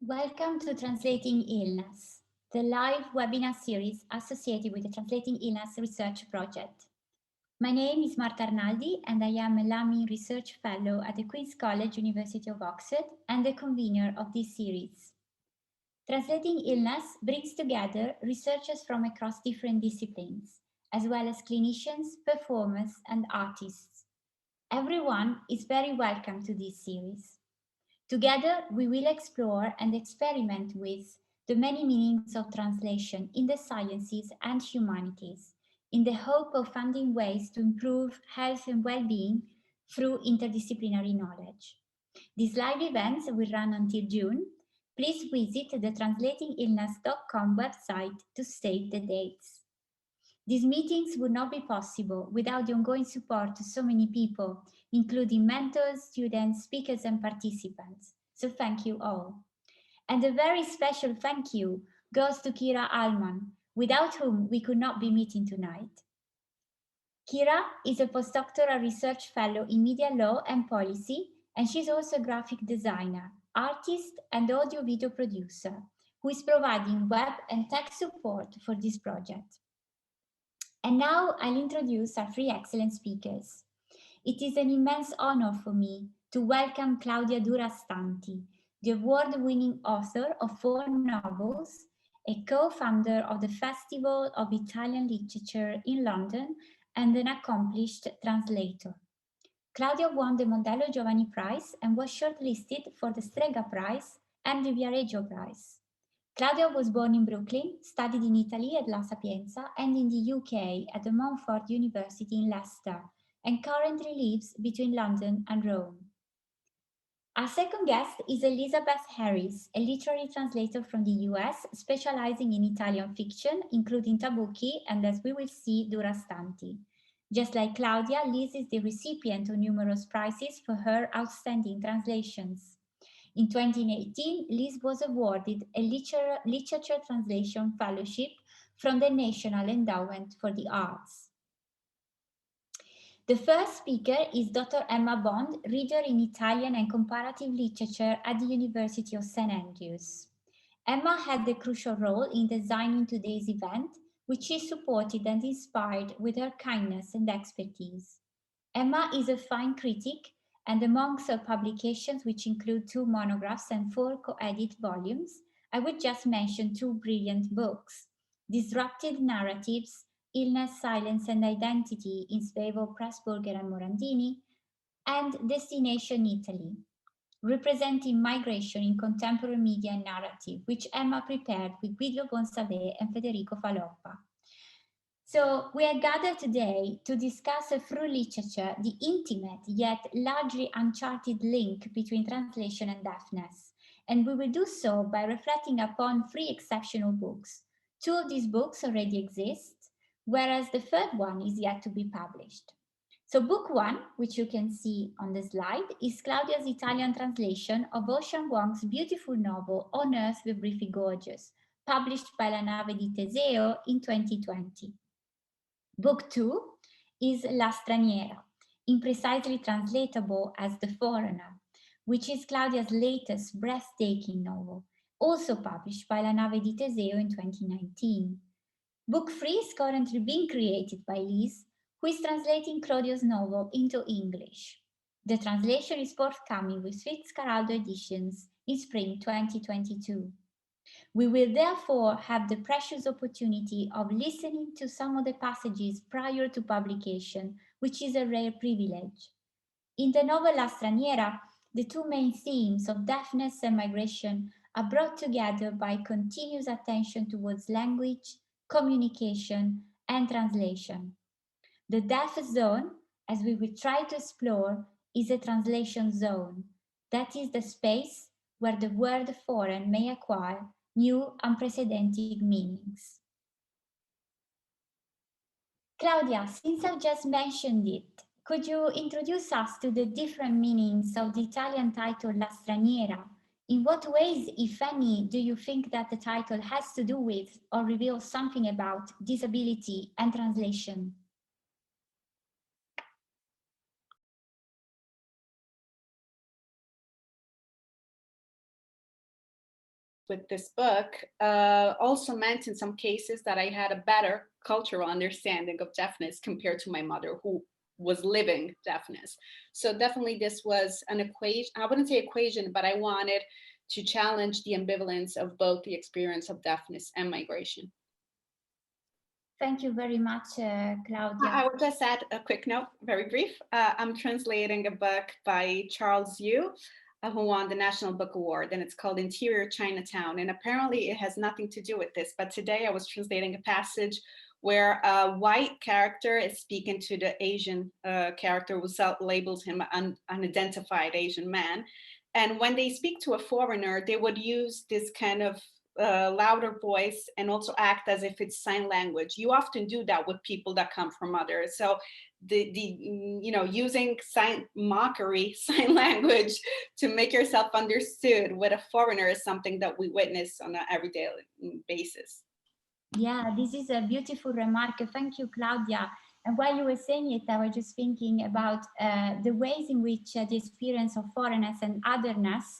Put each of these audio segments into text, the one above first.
Welcome to Translating Illness, the live webinar series associated with the Translating Illness Research Project. My name is Marta Arnaldi and I am a LAMI Research Fellow at the Queen's College, University of Oxford and the convener of this series. Translating Illness brings together researchers from across different disciplines, as well as clinicians, performers and artists. Everyone is very welcome to this series. Together, we will explore and experiment with the many meanings of translation in the sciences and humanities, in the hope of finding ways to improve health and well-being through interdisciplinary knowledge. These live events will run until June. Please visit the translatingillness.com website to save the dates. These meetings would not be possible without the ongoing support to so many people, including mentors, students, speakers, and participants. So thank you all. And a very special thank you goes to Kira Alman, without whom we could not be meeting tonight. Kira is a postdoctoral research fellow in media law and policy, and she's also a graphic designer, artist, and audio-video producer, who is providing web and tech support for this project. And now I'll introduce our three excellent speakers. It is an immense honor for me to welcome Claudia Durastanti, the award-winning author of 4 novels, a co-founder of the Festival of Italian Literature in London, and an accomplished translator. Claudia won the Mondello Giovanni Prize and was shortlisted for the Strega Prize and the Viareggio Prize. Claudia was born in Brooklyn, studied in Italy at La Sapienza and in the UK at the Montfort University in Leicester, and currently lives between London and Rome. Our second guest is Elizabeth Harris, a literary translator from the US, specializing in Italian fiction, including Tabucchi and, as we will see, Durastanti. Just like Claudia, Liz is the recipient of numerous prizes for her outstanding translations. In 2018, Liz was awarded a Literature Translation Fellowship from the National Endowment for the Arts. The first speaker is Dr. Emma Bond, reader in Italian and comparative literature at the University of St. Andrews. Emma had a crucial role in designing today's event, which she supported and inspired with her kindness and expertise. Emma is a fine critic, and amongst her publications, which include 2 monographs and 4 co-edit volumes, I would just mention 2 brilliant books: Disruptive Narratives, Illness, Silence and Identity in Svevo, Pressburger and Morandini, and Destination Italy, Representing Migration in Contemporary Media and Narrative, which Emma prepared with Guido Bonsalè and Federico Faloppa. So we are gathered today to discuss through literature the intimate yet largely uncharted link between translation and deafness. And we will do so by reflecting upon 3 exceptional books. 2 of these books already exist, whereas the third one is yet to be published. So book 1, which you can see on the slide, is Claudia's Italian translation of Ocean Vuong's beautiful novel On Earth We're Briefly Gorgeous, published by La Nave di Teseo in 2020. Book 2 is La Straniera, imprecisely translatable as The Foreigner, which is Claudia's latest breathtaking novel, also published by La Nave di Teseo in 2019. Book 3 is currently being created by Liz, who is translating Claudia's novel into English. The translation is forthcoming with Fitzcarraldo Editions in spring 2022. We will therefore have the precious opportunity of listening to some of the passages prior to publication, which is a rare privilege. In the novel La Straniera, the 2 main themes of deafness and migration are brought together by continuous attention towards language, communication, and translation. The deaf zone, as we will try to explore, is a translation zone. That is the space where the word foreign may acquire new unprecedented meanings. Claudia, since I've just mentioned it, could you introduce us to the different meanings of the Italian title La Straniera? In what ways, if any, do you think that the title has to do with or reveals something about disability and translation? with this book also meant in some cases that I had a better cultural understanding of deafness compared to my mother, who was living deafness. So definitely this was an equation, I wouldn't say equation, but I wanted to challenge the ambivalence of both the experience of deafness and migration. Thank you very much, Claudia. I would just add a quick note, very brief. I'm translating a book by Charles Yu, who won the National Book Award, and it's called Interior Chinatown. And apparently it has nothing to do with this, but today I was translating a passage where a white character is speaking to the Asian character who labels him an unidentified Asian man. And when they speak to a foreigner, they would use this kind of louder voice and also act as if it's sign language. You often do that with people that come from others. So the using mockery sign language to make yourself understood with a foreigner is something that we witness on an everyday basis. Yeah, this is a beautiful remark. Thank you, Claudia. And while you were saying it, I was just thinking about the ways in which the experience of foreignness and otherness,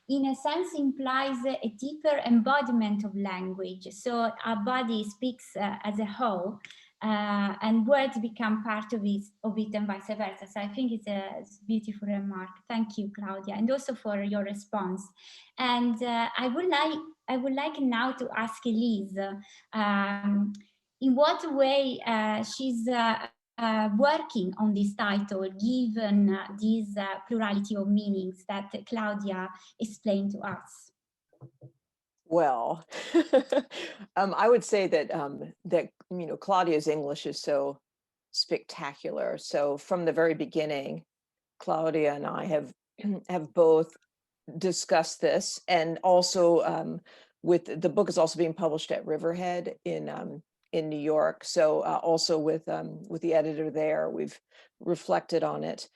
in a sense, implies a deeper embodiment of language. So our body speaks as a whole, and words become part of it and vice versa. So I think it's a beautiful remark. Thank you, Claudia, and also for your response. And I would like now to ask Elise, in what way she's working on this title, given this plurality of meanings that Claudia explained to us. Well, I would say that that Claudia's English is so spectacular. So from the very beginning, Claudia and I have both discussed this, and also with the book is also being published at Riverhead in New York. So also with the editor there, we've reflected on it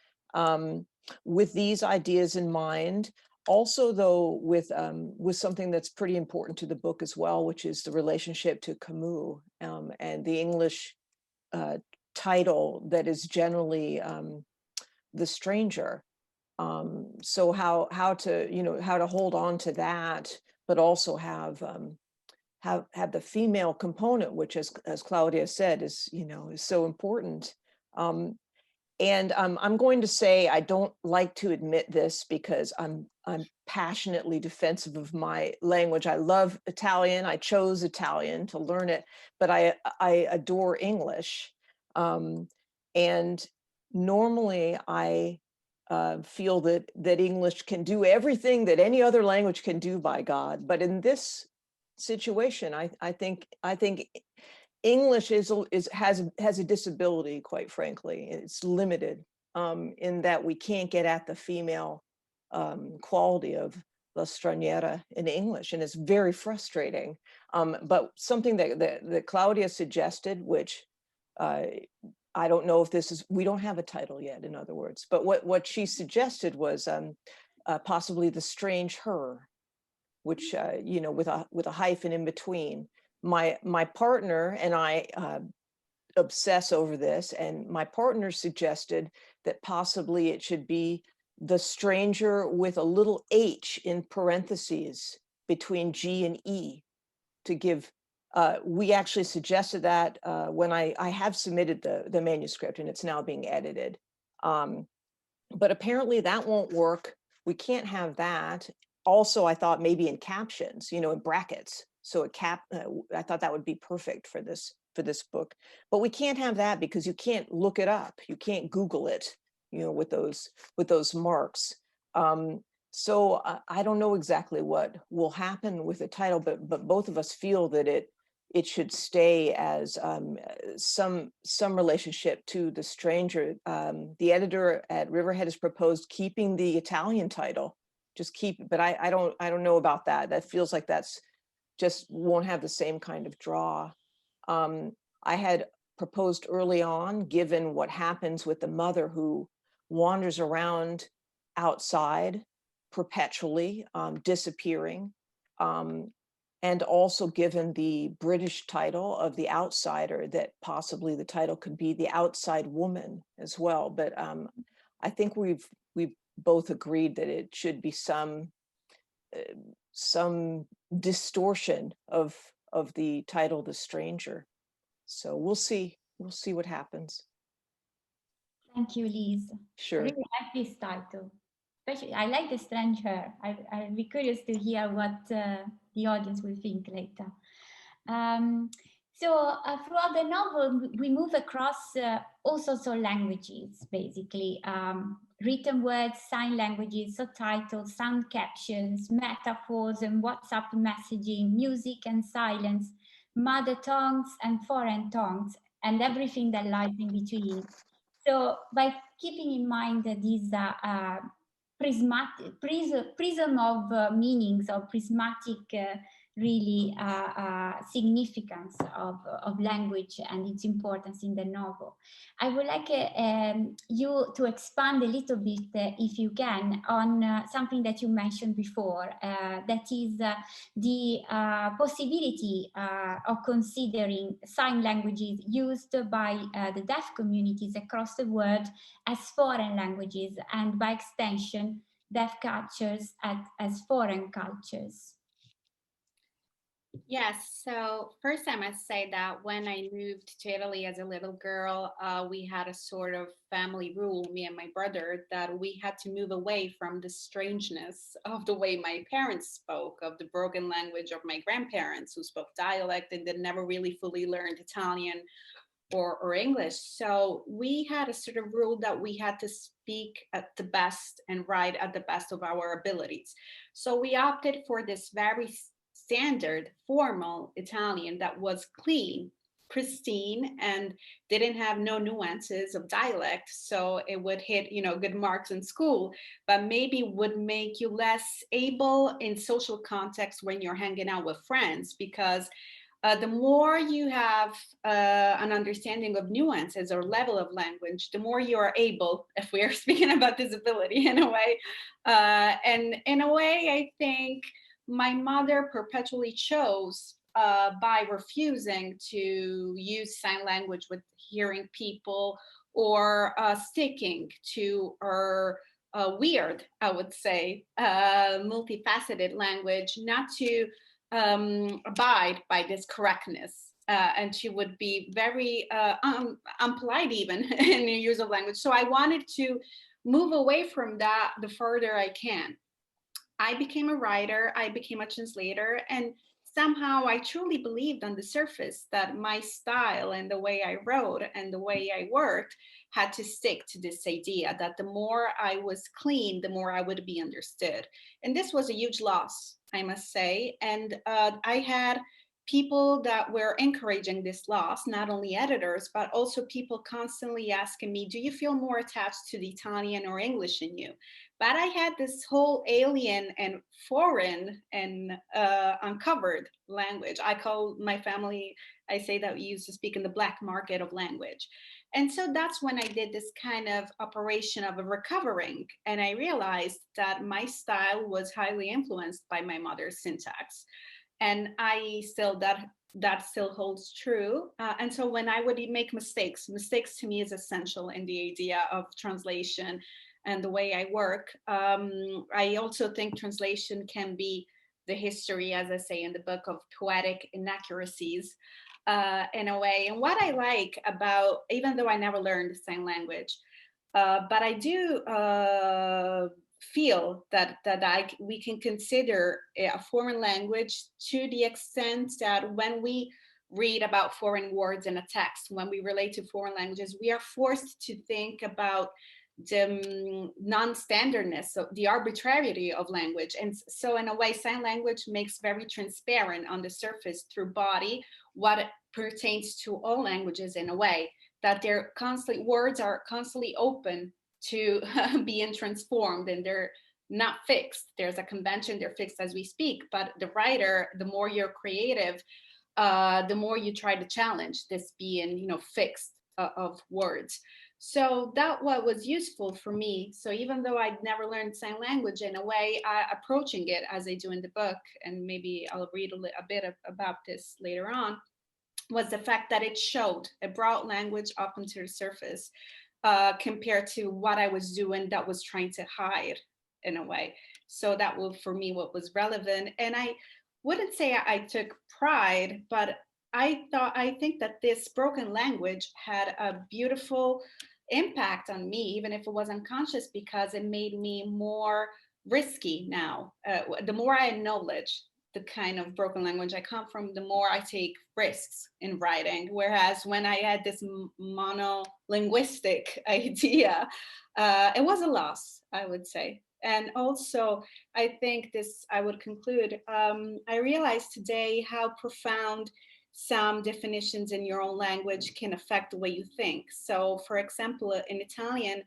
with these ideas in mind. Also, though, with something that's pretty important to the book as well, which is the relationship to Camus and the English title that is generally The Stranger. So how to hold on to that, but also have the female component, which, as Claudia said, is so important. And I'm going to say I don't like to admit this because I'm passionately defensive of my language. I love Italian. I chose Italian to learn it, but I adore English. And normally I feel that English can do everything that any other language can do, by God. But in this situation, I think English has a disability, quite frankly. It's limited in that we can't get at the female quality of la straniera in English, and it's very frustrating. But something that Claudia suggested, which I don't know if this is, we don't have a title yet, in other words, but what she suggested was possibly The Strange Her, which with a hyphen in between. My partner and I obsess over this, and my partner suggested that possibly it should be The Stranger with a little H in parentheses between G and E to give. We actually suggested that when I have submitted the manuscript, and it's now being edited. But apparently that won't work. We can't have that. Also, I thought maybe in captions, in brackets. So I thought that would be perfect for this book. But we can't have that because you can't look it up. You can't Google it, with those marks. So I don't know exactly what will happen with the title, but both of us feel that it should stay as some relationship to The Stranger. The editor at Riverhead has proposed keeping the Italian title, just keep it, but I don't know about that. That feels like that's just won't have the same kind of draw. I had proposed early on, given what happens with the mother who wanders around outside perpetually, disappearing, and also given the British title of The Outsider, that possibly the title could be The Outside Woman as well. But I think we've both agreed that it should be some distortion of the title, The Stranger. So we'll see what happens. Thank you, Liz. Sure. I really like this title. Especially, I like the stranger. I'll be curious to hear what the audience will think later. Throughout the novel, we move across all sorts of languages, basically. Written words, sign languages, subtitles, sound captions, metaphors and WhatsApp messaging, music and silence, mother tongues and foreign tongues, and everything that lies in between. So by keeping in mind that these prism of meanings, of prismatic really significance of language and its importance in the novel, I would like you to expand a little bit, if you can, on something that you mentioned before, that is the possibility of considering sign languages used by the deaf communities across the world as foreign languages, and by extension, deaf cultures as foreign cultures. Yes, so first I must say that when I moved to Italy as a little girl, we had a sort of family rule, me and my brother, that we had to move away from the strangeness of the way my parents spoke, of the broken language of my grandparents who spoke dialect and that never really fully learned Italian or English. So we had a sort of rule that we had to speak at the best and write at the best of our abilities. So we opted for this very standard formal Italian that was clean, pristine, and didn't have no nuances of dialect. So it would hit, good marks in school, but maybe would make you less able in social context when you're hanging out with friends, because the more you have an understanding of nuances or level of language, the more you are able, if we are speaking about disability in a way. And in a way, I think my mother perpetually chose by refusing to use sign language with hearing people, or sticking to her weird, I would say, multifaceted language, not to abide by this correctness. And she would be very unpolite even in the use of language. So I wanted to move away from that the further I can. I became a writer, I became a translator, and somehow I truly believed on the surface that my style and the way I wrote and the way I worked had to stick to this idea that the more I was clean, the more I would be understood. And this was a huge loss, I must say. And I had people that were encouraging this loss, not only editors, but also people constantly asking me, do you feel more attached to the Italian or English in you? But I had this whole alien and foreign and uncovered language. I call my family, I say that we used to speak in the black market of language. And so that's when I did this kind of operation of a recovering. And I realized that my style was highly influenced by my mother's syntax. And that still holds true. And so when I would make mistakes to me is essential in the idea of translation and the way I work. I also think translation can be the history, as I say in the book, of poetic inaccuracies in a way. And what I like about, even though I never learned sign language, but I do feel that we can consider a foreign language to the extent that when we read about foreign words in a text, when we relate to foreign languages, we are forced to think about the non-standardness, so the arbitrarity of language. And so in a way, sign language makes very transparent on the surface through body what pertains to all languages, in a way that words are constantly open to being transformed, and they're not fixed. There's a convention, they're fixed as we speak, but the writer, the more you're creative, the more you try to challenge this being, fixed of words. So that what was useful for me. So even though I'd never learned sign language, in a way, approaching it as I do in the book, and maybe I'll read a bit about this later on, was the fact that it brought language up into the surface compared to what I was doing that was trying to hide, in a way. So that was, for me, what was relevant. And wouldn't say I took pride, but I think that this broken language had a beautiful impact on me, even if it was unconscious, because it made me more risky now. The more I acknowledge the kind of broken language I come from, the more I take risks in writing. Whereas when I had this monolinguistic idea, it was a loss, I would say. And also, I think this, I would conclude, I realized today how profound some definitions in your own language can affect the way you think. So, for example, in Italian,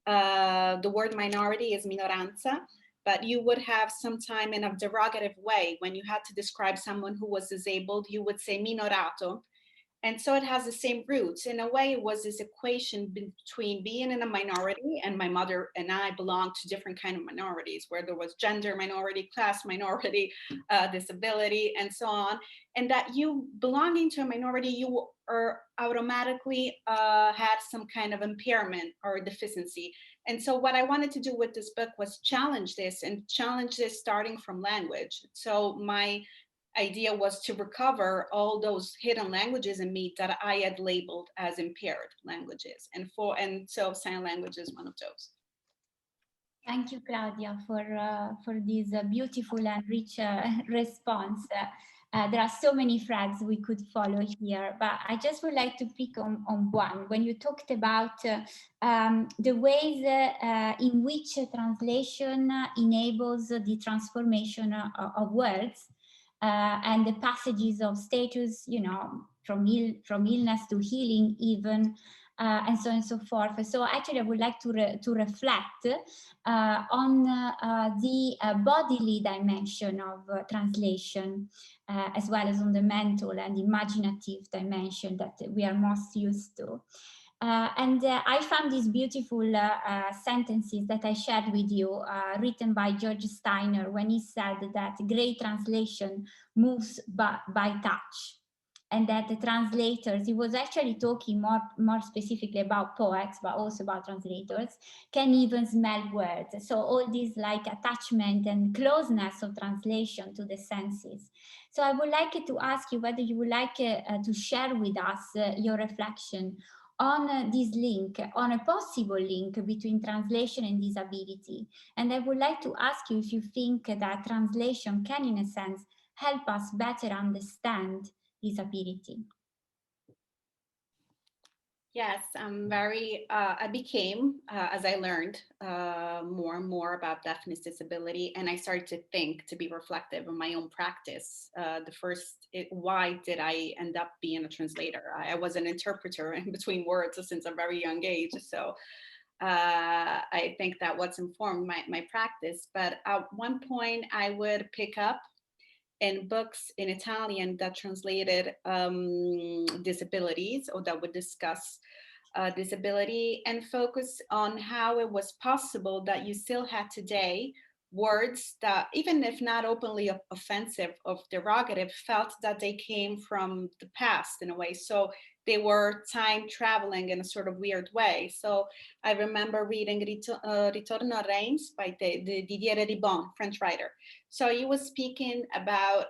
the word minority is minoranza, but you would have sometime in a derogative way when you had to describe someone who was disabled, you would say minorato. And so it has the same roots. In a way, it was this equation between being in a minority, and my mother and I belonged to different kind of minorities, where there was gender minority, class minority, disability, and so on. And that you belonging to a minority, you are automatically had some kind of impairment or deficiency. And so what I wanted to do with this book was challenge this, and challenge this starting from language. So my idea was to recover all those hidden languages in me that I had labeled as impaired languages. And so sign language is one of those. Thank you, Claudia, for this beautiful and rich response. There are so many threads we could follow here, but I just would like to pick on one. When you talked about the ways in which translation enables the transformation of words, and the passages of status, you know, from illness to healing even, and so on and so forth. So actually I would like to reflect on the bodily dimension of translation, as well as on the mental and imaginative dimension that we are most used to. And I found these beautiful sentences that I shared with you, written by George Steiner, when he said that great translation moves by touch. And that the translators, he was actually talking more specifically about poets, but also about translators, can even smell words. So all this like attachment and closeness of translation to the senses. So I would like to ask you whether you would like to share with us your reflection on this link, on a possible link between translation and disability. And I would like to ask you if you think that translation can, in a sense, help us better understand disability. Yes, I became, as I learned more and more about deafness disability, and I started to think, to be reflective of my own practice. Why did I end up being a translator? I was an interpreter in between words since a very young age. So I think that what's informed my practice. But at one point I would pick up in books in Italian that translated disabilities, or that would discuss disability, and focus on how it was possible that you still had today words that, even if not openly offensive or derogative, felt that they came from the past in a way. So they were time traveling in a sort of weird way. So I remember reading Ritorno a Reims by the Didier Ribon, French writer. So he was speaking about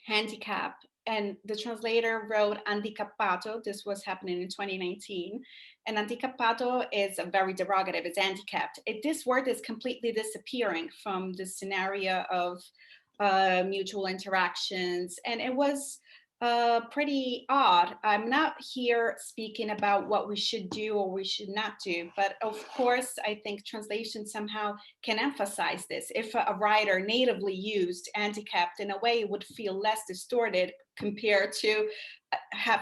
handicap, and the translator wrote handicappato. This was happening in 2019. And handicappato is a very derogative, it's handicapped. This word is completely disappearing from the scenario of mutual interactions. And it was pretty odd. I'm not here speaking about what we should do or we should not do, but of course, I think translation somehow can emphasize this. If a writer natively used handicapped, in a way, it would feel less distorted compared to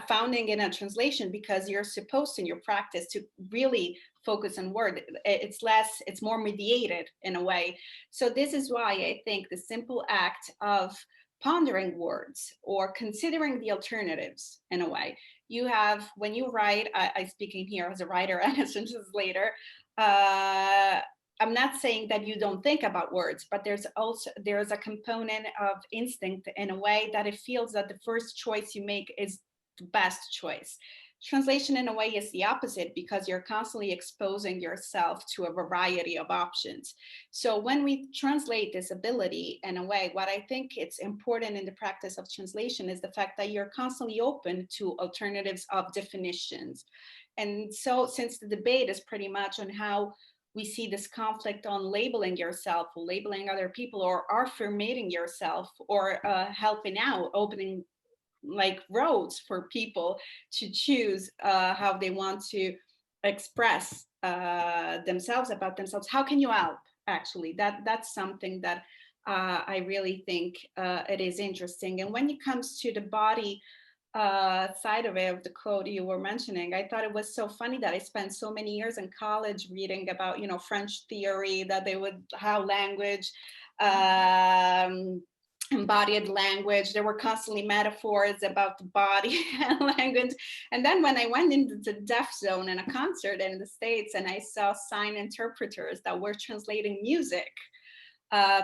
founding in a translation, because you're supposed in your practice to really focus on word. It's more mediated in a way. So this is why I think the simple act of pondering words or considering the alternatives in a way. You have, when you write, I speaking here as a writer and as a translator, I'm not saying that you don't think about words, but there's a component of instinct in a way that it feels that the first choice you make is the best choice. Translation in a way is the opposite because you're constantly exposing yourself to a variety of options. So when we translate disability in a way, what I think it's important in the practice of translation is the fact that you're constantly open to alternatives of definitions. And so since the debate is pretty much on how we see this conflict on labeling yourself or labeling other people or affirming yourself or helping out, opening like roads for people to choose how they want to express themselves about themselves. How can you help? Actually, that's something that I really think it is interesting. And when it comes to the body side of it, of the quote you were mentioning, I thought it was so funny that I spent so many years in college reading about, you know, French theory, that they would, how language, embodied language, there were constantly metaphors about the body and language. And then when I went into the deaf zone in a concert in the States and I saw sign interpreters that were translating music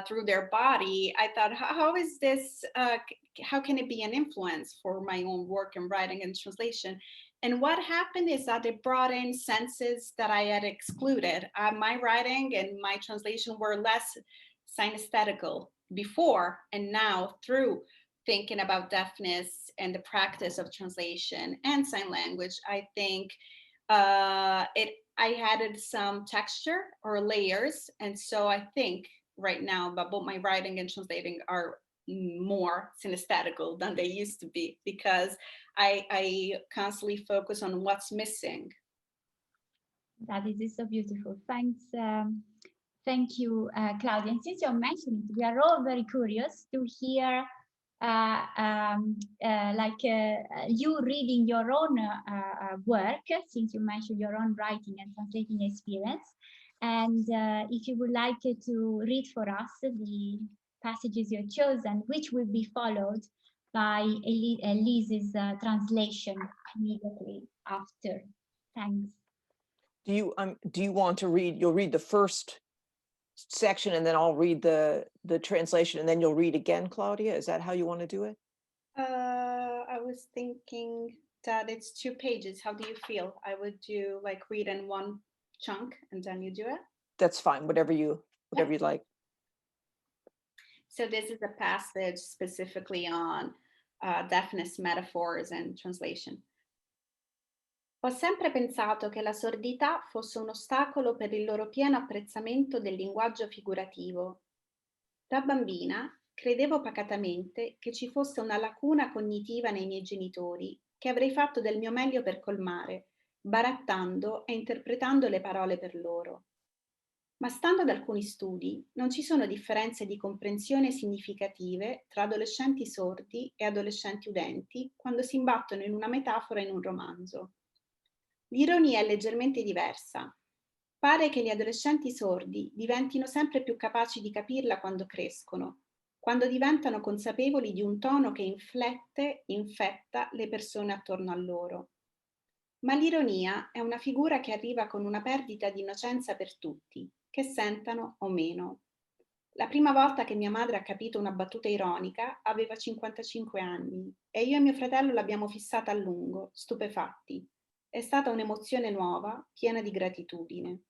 through their body, I thought, how is this, how can it be an influence for my own work in writing and translation? And what happened is that it brought in senses that I had excluded. My writing and my translation were less synesthetical before, and now through thinking about deafness and the practice of translation and sign language, I think I added some texture or layers. And so I think right now that both my writing and translating are more synesthetical than they used to be, because I constantly focus on what's missing. That is so beautiful. Thanks. Thank you, Claudia. And since you're mentioning it, we are all very curious to hear you reading your own work, since you mentioned your own writing and translating experience. And if you would like to read for us the passages you've chosen, which will be followed by Lise's translation immediately after. Thanks. Do you want to read? You'll read the first section and then I'll read the translation and then you'll read again, Claudia? Is that how you want to do it? I was thinking that it's 2 pages. How do you feel? I would do like read in one chunk and then you do it? That's fine, whatever you'd like. So this is a passage specifically on deafness metaphors and translation. Ho sempre pensato che la sordità fosse un ostacolo per il loro pieno apprezzamento del linguaggio figurativo. Da bambina credevo pacatamente che ci fosse una lacuna cognitiva nei miei genitori che avrei fatto del mio meglio per colmare, barattando e interpretando le parole per loro. Ma stando ad alcuni studi, non ci sono differenze di comprensione significative tra adolescenti sordi e adolescenti udenti quando si imbattono in una metafora in un romanzo. L'ironia è leggermente diversa. Pare che gli adolescenti sordi diventino sempre più capaci di capirla quando crescono, quando diventano consapevoli di un tono che infetta le persone attorno a loro. Ma l'ironia è una figura che arriva con una perdita di innocenza per tutti, che sentano o meno. La prima volta che mia madre ha capito una battuta ironica aveva 55 anni e io e mio fratello l'abbiamo fissata a lungo, stupefatti. È stata un'emozione nuova, piena di gratitudine.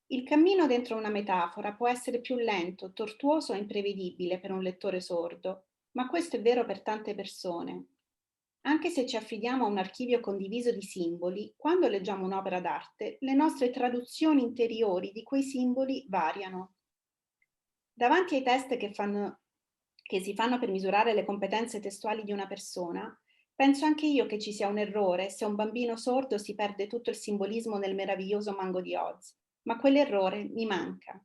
Il cammino dentro una metafora può essere più lento, tortuoso e imprevedibile per un lettore sordo, ma questo è vero per tante persone. Anche se ci affidiamo a un archivio condiviso di simboli, quando leggiamo un'opera d'arte, le nostre traduzioni interiori di quei simboli variano. Davanti ai test che si fanno per misurare le competenze testuali di una persona, penso anche io che ci sia un errore se un bambino sordo si perde tutto il simbolismo nel meraviglioso Mango di Oz, ma quell'errore mi manca.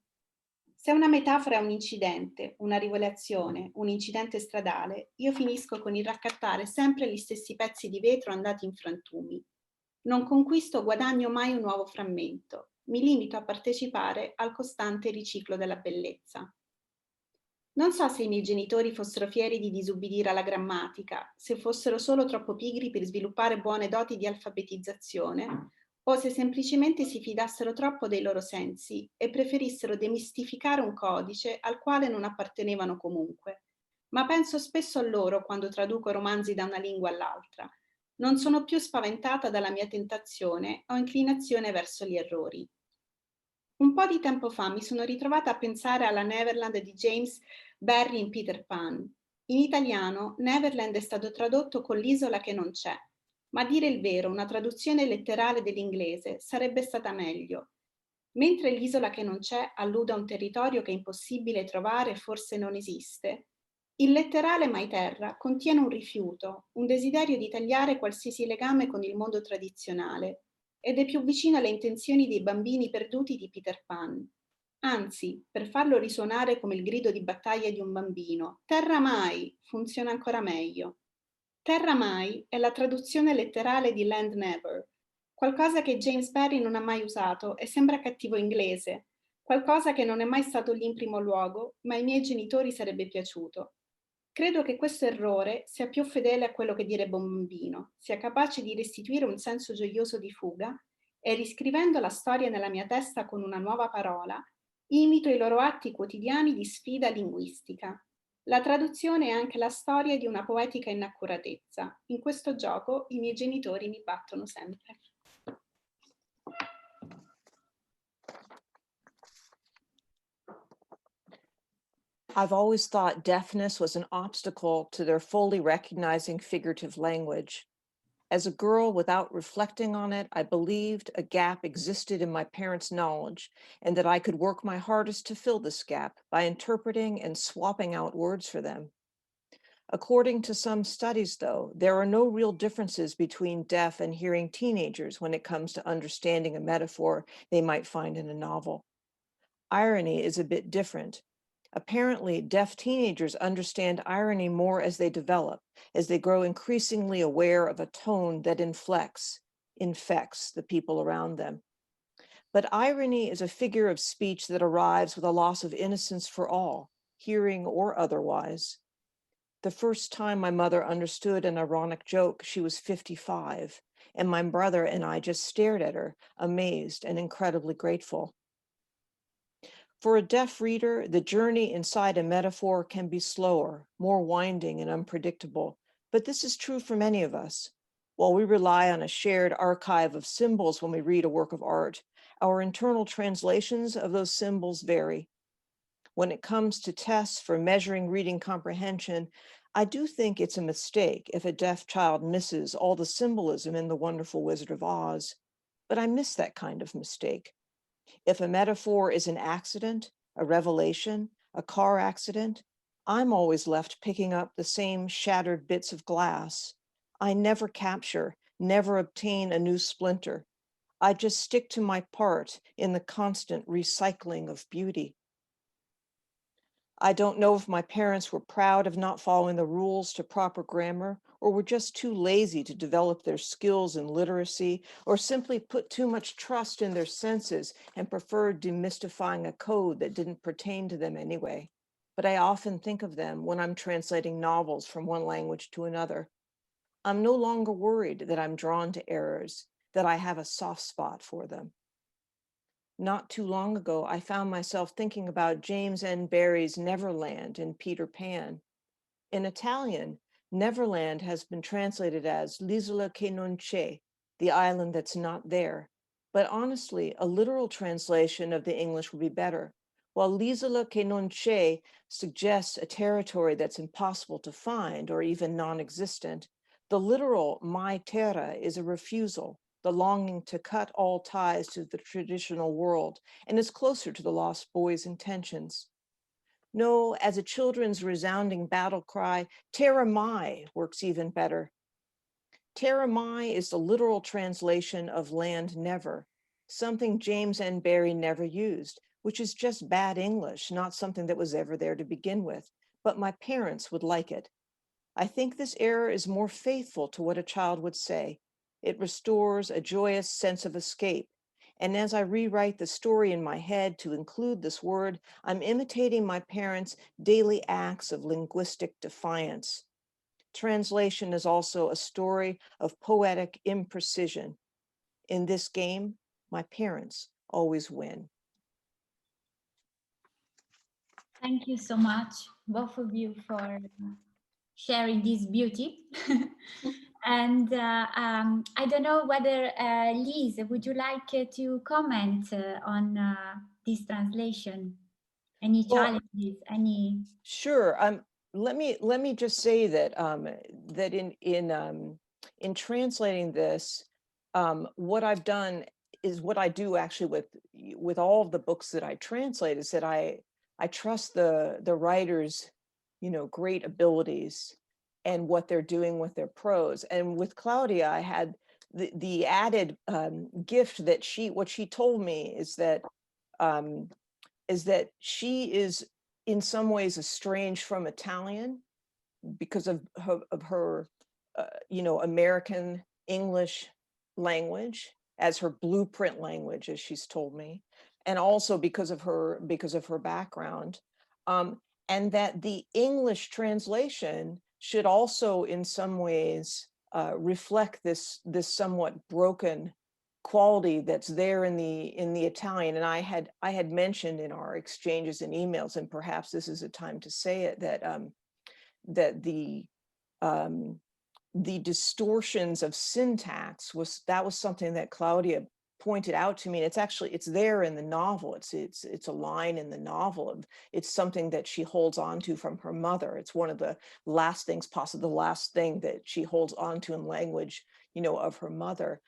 Se una metafora è un incidente, una rivelazione, un incidente stradale, io finisco con il raccattare sempre gli stessi pezzi di vetro andati in frantumi. Non conquisto o guadagno mai un nuovo frammento. Mi limito a partecipare al costante riciclo della bellezza. Non so se i miei genitori fossero fieri di disubbidire alla grammatica, se fossero solo troppo pigri per sviluppare buone doti di alfabetizzazione, o se semplicemente si fidassero troppo dei loro sensi e preferissero demistificare un codice al quale non appartenevano comunque. Ma penso spesso a loro quando traduco romanzi da una lingua all'altra. Non sono più spaventata dalla mia tentazione o inclinazione verso gli errori. Un po' di tempo fa mi sono ritrovata a pensare alla Neverland di James Barrie in Peter Pan. In italiano Neverland è stato tradotto con l'isola che non c'è, ma a dire il vero una traduzione letterale dell'inglese sarebbe stata meglio. Mentre l'isola che non c'è allude a un territorio che è impossibile trovare e forse non esiste, il letterale Mai Terra contiene un rifiuto, un desiderio di tagliare qualsiasi legame con il mondo tradizionale ed è più vicino alle intenzioni dei bambini perduti di Peter Pan. Anzi, per farlo risuonare come il grido di battaglia di un bambino, Terra mai funziona ancora meglio. Terra mai è la traduzione letterale di Land Never, qualcosa che James Barrie non ha mai usato e sembra cattivo inglese, qualcosa che non è mai stato lì in primo luogo, ma ai miei genitori sarebbe piaciuto. Credo che questo errore sia più fedele a quello che direbbe un bambino, sia capace di restituire un senso gioioso di fuga e riscrivendo la storia nella mia testa con una nuova parola, imito i loro atti quotidiani di sfida linguistica. La traduzione è anche la storia di una poetica inaccuratezza. In questo gioco i miei genitori mi battono sempre. I've always thought deafness was an obstacle to their fully recognizing figurative language. As a girl, without reflecting on it, I believed a gap existed in my parents' knowledge and that I could work my hardest to fill this gap by interpreting and swapping out words for them. According to some studies, though, there are no real differences between deaf and hearing teenagers when it comes to understanding a metaphor they might find in a novel. Irony is a bit different. Apparently, deaf teenagers understand irony more as they develop, as they grow increasingly aware of a tone that infects the people around them. But irony is a figure of speech that arrives with a loss of innocence for all, hearing or otherwise. The first time my mother understood an ironic joke, she was 55, and my brother and I just stared at her, amazed and incredibly grateful. For a deaf reader, the journey inside a metaphor can be slower, more winding and unpredictable, but this is true for many of us. While we rely on a shared archive of symbols when we read a work of art, our internal translations of those symbols vary. When it comes to tests for measuring reading comprehension, I do think it's a mistake if a deaf child misses all the symbolism in The Wonderful Wizard of Oz, but I miss that kind of mistake. If a metaphor is an accident, a revelation, a car accident, I'm always left picking up the same shattered bits of glass. I never capture, never obtain a new splinter. I just stick to my part in the constant recycling of beauty. I don't know if my parents were proud of not following the rules to proper grammar, or were just too lazy to develop their skills in literacy, or simply put too much trust in their senses and preferred demystifying a code that didn't pertain to them anyway. But I often think of them when I'm translating novels from one language to another. I'm no longer worried that I'm drawn to errors, that I have a soft spot for them. Not too long ago, I found myself thinking about James N. Barrie's Neverland in Peter Pan. In Italian, Neverland has been translated as L'isola che non c'è, the island that's not there. But honestly, a literal translation of the English would be better. While L'isola che non c'è suggests a territory that's impossible to find or even non-existent, the literal Mai Terra is a refusal, the longing to cut all ties to the traditional world, and is closer to the lost boy's intentions. No, as a children's resounding battle cry, Terra Mai works even better. Terra Mai is the literal translation of land never, something James N. Barrie never used, which is just bad English, not something that was ever there to begin with, but my parents would like it. I think this error is more faithful to what a child would say. It restores a joyous sense of escape. And as I rewrite the story in my head to include this word, I'm imitating my parents' daily acts of linguistic defiance. Translation is also a story of poetic imprecision. In this game, my parents always win. Thank you so much, both of you, for sharing this beauty. And I don't know whether, Liz, would you like to comment on this translation? Any challenges? Any? Sure. Let me just say that that in translating this, what I've done is what I do actually with all of the books that I translate is that I trust the writers, great abilities and what they're doing with their prose. And with Claudia, I had the added gift that what she told me is that she is in some ways estranged from Italian because of her American English language as her blueprint language, as she's told me, and also because of her background, and that the English translation should also in some ways reflect this somewhat broken quality that's there in the Italian. And I had mentioned in our exchanges and emails, and perhaps this is a time to say it, that that the distortions of syntax was something that Claudia pointed out to me. And it's there in the novel. It's a line in the novel. It's something that she holds on to from her mother. It's one of the last things, possibly the last thing that she holds on to in language, of her mother.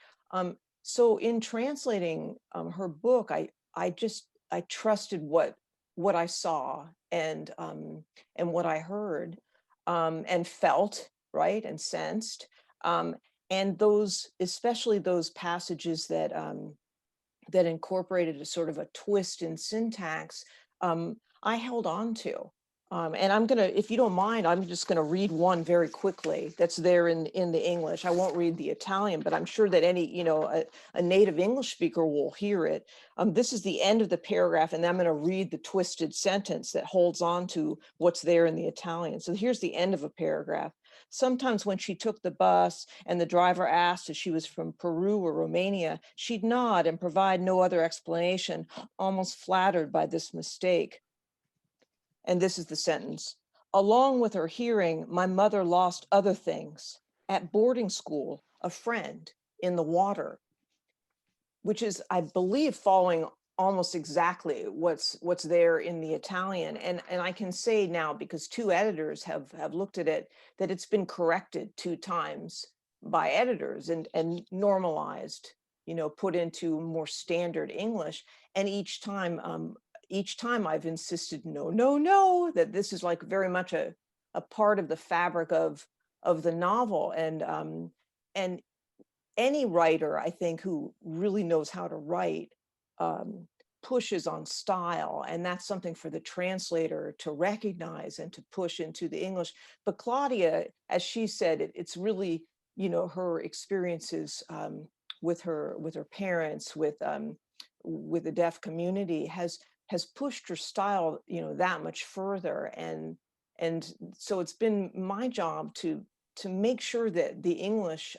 So in translating her book, I trusted what I saw and what I heard and felt, right, and sensed, and especially those passages that that incorporated a sort of a twist in syntax, I held on to. And I'm gonna, if you don't mind, I'm just gonna read one very quickly that's there in the English. I won't read the Italian, but I'm sure that any, a native English speaker will hear it. This is the end of the paragraph, and I'm gonna read the twisted sentence that holds on to what's there in the Italian. So here's the end of a paragraph. Sometimes when she took the bus and the driver asked if she was from Peru or Romania, she'd nod and provide no other explanation, almost flattered by this mistake. And this is the sentence. Along with her hearing, my mother lost other things. At boarding school, a friend, in the water, which is, I believe, following almost exactly what's there in the Italian. And I can say now, because 2 editors have looked at it, that it's been corrected 2 times by editors and normalized, put into more standard English. And each time I've insisted, no, that this is like very much a part of the fabric of the novel. And any writer, I think, who really knows how to write pushes on style, and that's something for the translator to recognize and to push into the English. But Claudia, as she said, it's really, her experiences with her parents, with the deaf community has pushed her style, that much further. And so it's been my job to make sure that the English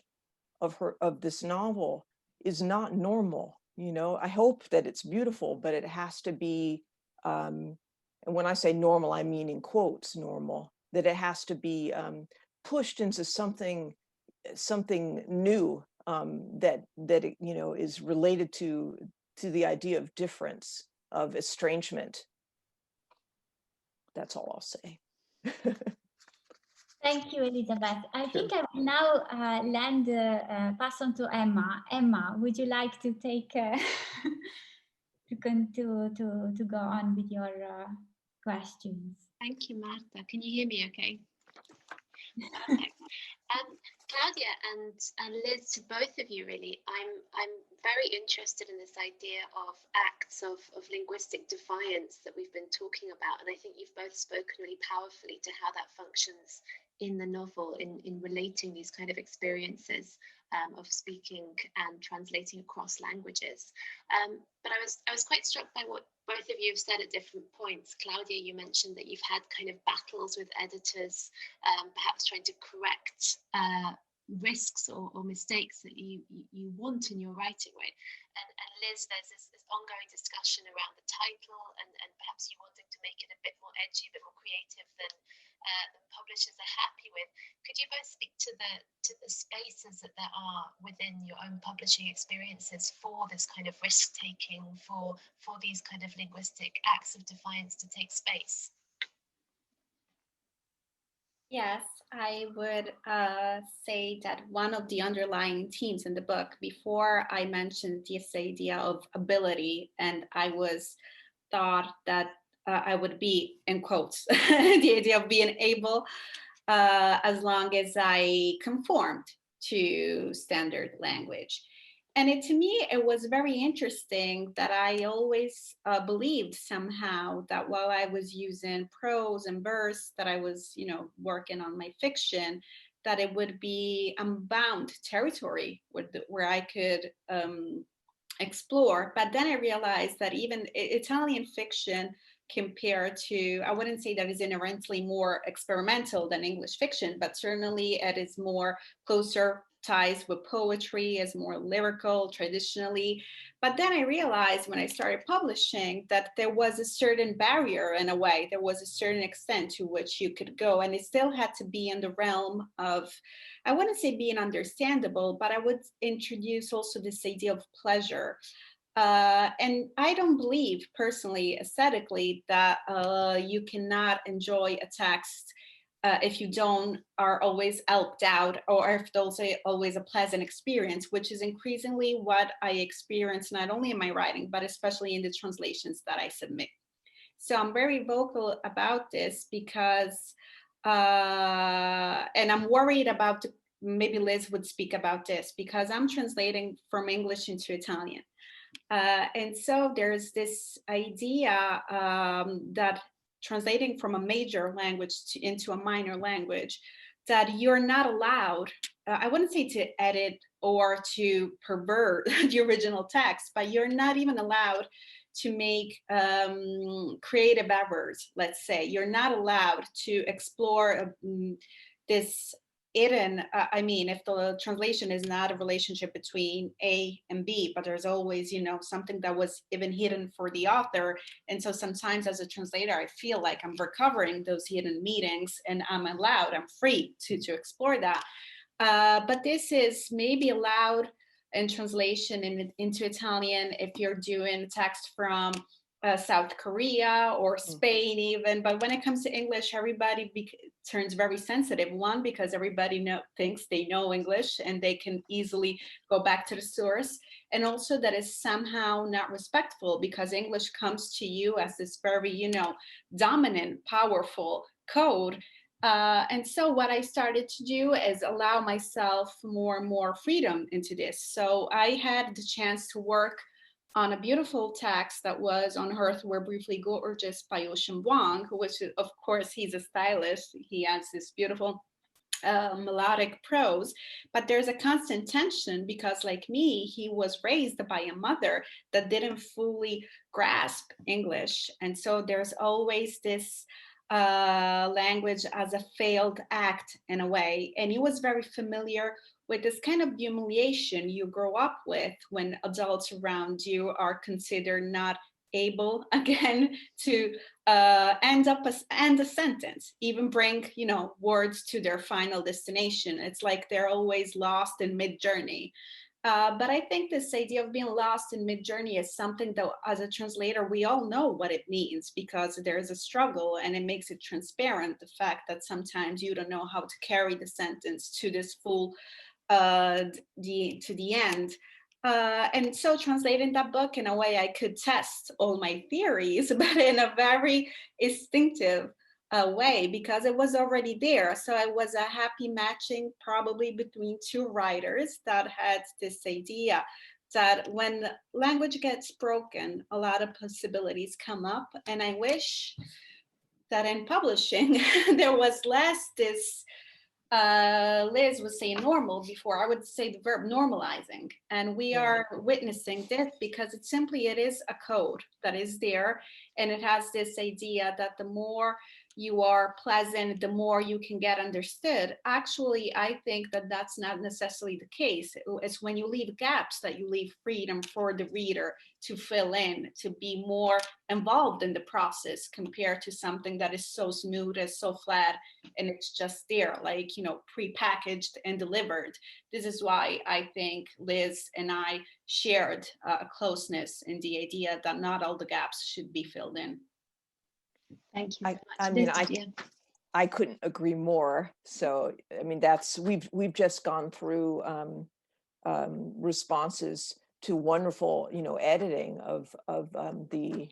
of this novel is not normal. I hope that it's beautiful, but it has to be, and when I say normal, I mean in quotes normal, that it has to be pushed into something new, that is related to the idea of difference, of estrangement. That's all I'll say. Thank you, Elizabeth. I Sure. think I will now pass on to Emma. Emma, would you like to take to go on with your questions? Thank you, Marta. Can you hear me okay? Perfect. Claudia and Liz, to both of you, really, I'm very interested in this idea of acts of linguistic defiance that we've been talking about, and I think you've both spoken really powerfully to how that functions in the novel in relating these kind of experiences of speaking and translating across languages. But I was quite struck by what both of you have said at different points. Claudia, you mentioned that you've had kind of battles with editors, perhaps trying to correct risks or mistakes that you want in your writing, right? and Liz, there's this ongoing discussion around the title and perhaps you wanting to make it a bit more edgy, a bit more creative than publishers are happy with. Could you both speak to the spaces that there are within your own publishing experiences for this kind of risk taking, for these kind of linguistic acts of defiance to take space? Yes, I would say that one of the underlying themes in the book, before I mentioned this idea of ability, and I was thought that I would be, in quotes, the idea of being able as long as I conformed to standard language. And to me, it was very interesting that I always believed somehow that while I was using prose and verse, that I was, working on my fiction, that it would be unbound territory where I could explore. But then I realized that even Italian fiction compared to, I wouldn't say that is inherently more experimental than English fiction, but certainly it is more closer ties with poetry, is more lyrical traditionally. But then I realized when I started publishing that there was a certain barrier in a way, there was a certain extent to which you could go, and it still had to be in the realm of, I wouldn't say being understandable, but I would introduce also this idea of pleasure. And I don't believe personally, aesthetically, that you cannot enjoy a text if you don't are always helped out, or if there's always a pleasant experience, which is increasingly what I experience, not only in my writing, but especially in the translations that I submit. So I'm very vocal about this because, and I'm worried about, maybe Liz would speak about this, because I'm translating from English into Italian. And so there's this idea that translating from a major language into a minor language, that you're not allowed, I wouldn't say to edit or to pervert the original text, but you're not even allowed to make creative errors, let's say. You're not allowed to explore this hidden, if the translation is not a relationship between A and B, but there's always, something that was even hidden for the author. And so sometimes as a translator, I feel like I'm recovering those hidden meanings, and I'm free to explore that. But this is maybe allowed in translation into Italian if you're doing text from South Korea or Spain even. But when it comes to English, everybody turns very sensitive. One, because everybody thinks they know English and they can easily go back to the source. And also that is somehow not respectful, because English comes to you as this very, dominant, powerful code. And so what I started to do is allow myself more and more freedom into this. So I had the chance to work on a beautiful text that was On Earth We're Briefly Gorgeous by Ocean Vuong, which, of course, he's a stylist. He has this beautiful melodic prose, but there's a constant tension because, like me, he was raised by a mother that didn't fully grasp English. And so there's always this language as a failed act in a way. And he was very familiar with this kind of humiliation you grow up with when adults around you are considered not able again to end a sentence, even bring words to their final destination. It's like they're always lost in mid-journey. But I think this idea of being lost in mid-journey is something that, as a translator, we all know what it means, because there's a struggle, and it makes it transparent, the fact that sometimes you don't know how to carry the sentence to this full to the end. And so translating that book, in a way, I could test all my theories, but in a very instinctive way, because it was already there. So it was a happy matching probably between two writers that had this idea that when language gets broken, a lot of possibilities come up. And I wish that in publishing, there was less this, Liz was saying normal before, I would say the verb normalizing. And we are witnessing this because it is a code that is there. And it has this idea that the more you are pleasant, the more you can get understood. Actually, I think that that's not necessarily the case. It's when you leave gaps that you leave freedom for the reader to fill in, to be more involved in the process, compared to something that is so smooth, is so flat, and it's just there, like, you know, pre-packaged and delivered. This is why I think Liz and I shared a closeness in the idea that not all the gaps should be filled in. Thank you very much. I mean, Liz, I couldn't agree more. So, I mean, we've just gone through responses to wonderful, you know, editing of the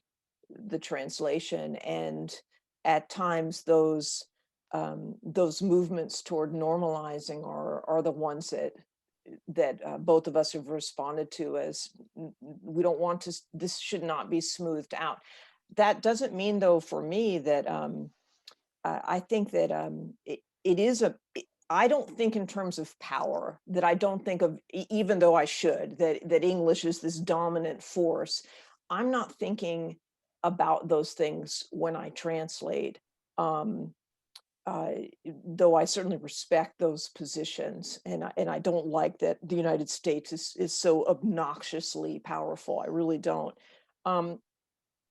translation, and at times those movements toward normalizing are the ones that both of us have responded to as, we don't want to, this should not be smoothed out. That doesn't mean, though, for me that I think that I don't think in terms of power, that I don't think of, even though I should, that English is this dominant force. I'm not thinking about those things when I translate, though I certainly respect those positions, and I don't like that the United States is so obnoxiously powerful. I really don't.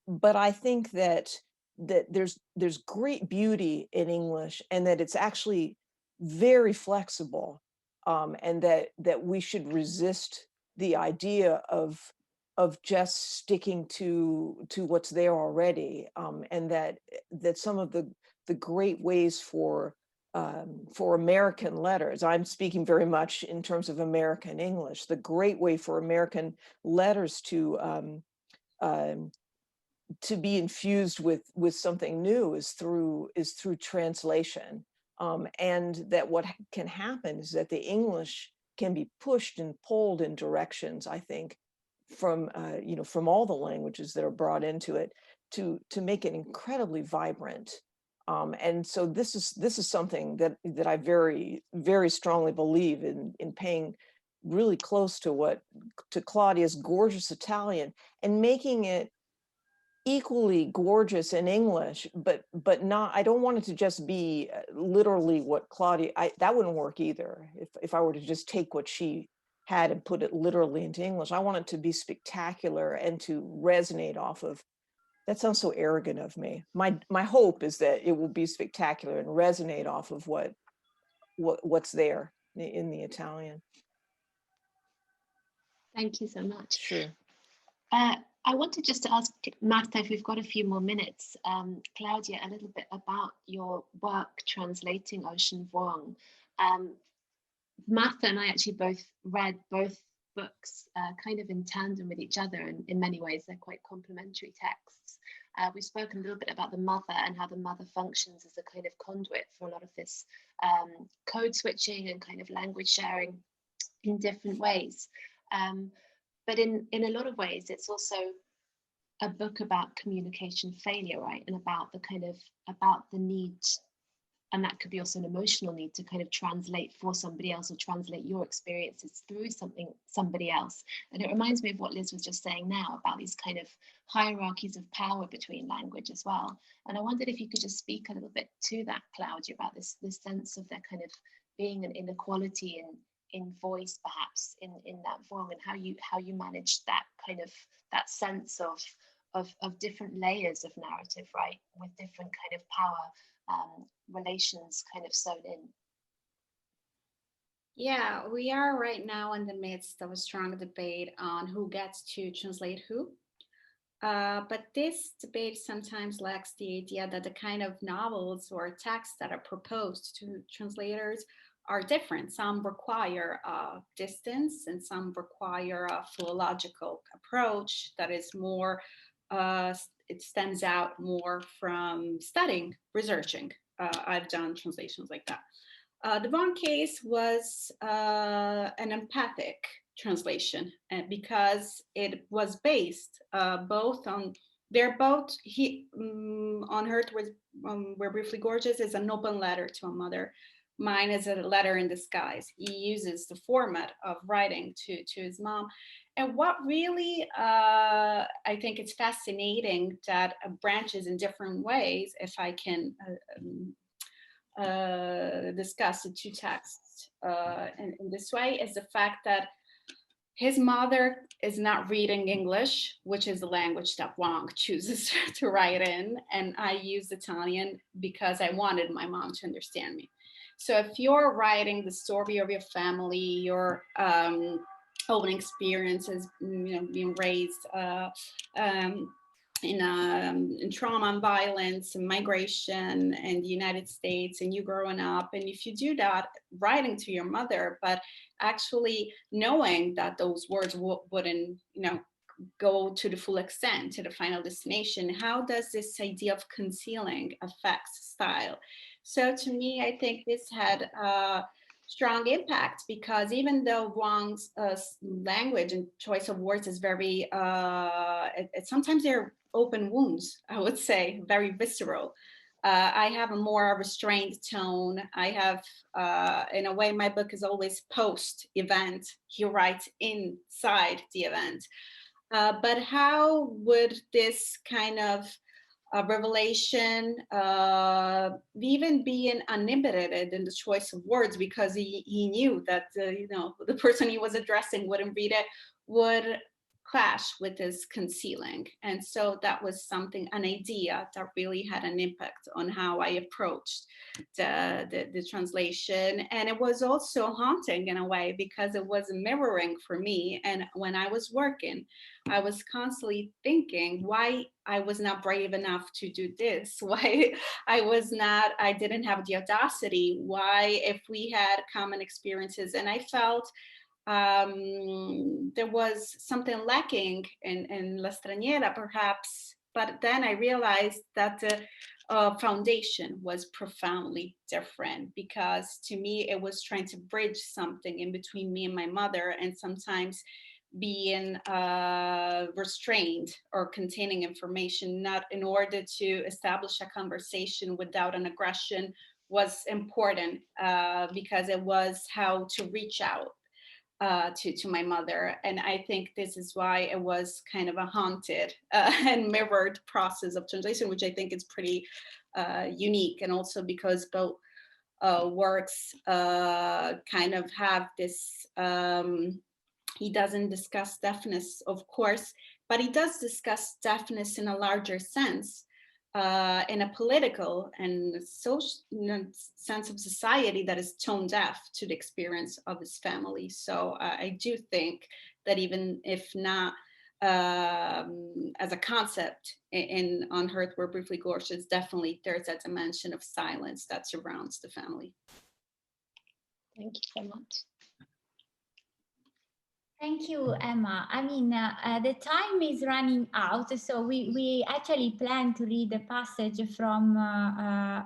But I think that there's great beauty in English, and that it's actually very flexible, and that we should resist the idea of just sticking to what's there already, and that some of the great ways for American letters, I'm speaking very much in terms of American English, the great way for American letters to be infused with something new is through translation, and that what can happen is that the English can be pushed and pulled in directions, I think, from from all the languages that are brought into it, to make it incredibly vibrant. And so this is something that I very, very strongly believe in paying really close to Claudia's gorgeous Italian, and making it equally gorgeous in English, but not, I don't want it to just be literally what Claudia, that wouldn't work either. If I were to just take what she had and put it literally into English, I want it to be spectacular and to resonate off of, that sounds so arrogant of me. My hope is that it will be spectacular and resonate off of what's there in the Italian. thank you so much. Sure. I wanted just to ask Marta, if we've got a few more minutes, Claudia, a little bit about your work translating Ocean Vuong. Marta and I actually both read both books kind of in tandem with each other, and in many ways they're quite complementary texts. We've spoken a little bit about the mother and how the mother functions as a kind of conduit for a lot of this code switching and kind of language sharing in different ways. But in a lot of ways, it's also a book about communication failure, right? And about the need, and that could be also an emotional need to kind of translate for somebody else, or translate your experiences through somebody else. And it reminds me of what Liz was just saying now about these kind of hierarchies of power between language as well. And I wondered if you could just speak a little bit to that, Claudia, about this sense of there kind of being an inequality in voice, perhaps in that Vuong, and how you manage that kind of that sense of different layers of narrative, right, with different kind of power relations kind of sewn in. Yeah, we are right now in the midst of a strong debate on who gets to translate who. But this debate sometimes lacks the idea that the kind of novels or texts that are proposed to translators are different. Some require distance, and some require a philological approach that is more, it stands out more from studying, researching. I've done translations like that. The Vuong case was an empathic translation, because it was based both on, they're both, On Earth We're Briefly Gorgeous is an open letter to a mother. mine is a letter in disguise. He uses the format of writing to his mom. And what really, I think it's fascinating that branches in different ways, if I can discuss the two texts in this way, is the fact that his mother is not reading English, which is the language that Wang chooses to write in. And I used Italian because I wanted my mom to understand me. So if you're writing the story of your family, your own experiences, being raised in trauma and violence and migration in the United States, and you growing up, and if you do that, writing to your mother, but actually knowing that those words wouldn't, go to the full extent, to the final destination, how does this idea of concealing affect style? So to me, I think this had a strong impact, because even though Wang's language and choice of words is very, sometimes they're open wounds, I would say, very visceral. I have a more restrained tone. I have, in a way, my book is always post-event. He writes inside the event. But how would this kind of revelation even being uninhibited in the choice of words, because he knew that the person he was addressing wouldn't read it, would clash with his concealing? And so that was an idea that really had an impact on how I approached the translation. And it was also haunting in a way, because it was mirroring for me. And when I was working, I was constantly thinking why I was not brave enough to do this, why I didn't have the audacity, why, if we had common experiences. And I felt there was something lacking in La Straniera, perhaps, but then I realized that the foundation was profoundly different, because to me, it was trying to bridge something in between me and my mother, and sometimes being restrained or containing information, not in order to establish a conversation without an aggression, was important, because it was how to reach out to my mother. And I think this is why it was kind of a haunted and mirrored process of translation, which I think is pretty unique. And also because both works kind of have this, he doesn't discuss deafness, of course, but he does discuss deafness in a larger sense, in a political and social sense of society that is tone deaf to the experience of his family. So I do think that even if not as a concept in On Earth We're Briefly Gorgeous, definitely there's that dimension of silence that surrounds the family. Thank you so much. Thank you, Emma. I mean, the time is running out, so we actually plan to read a passage from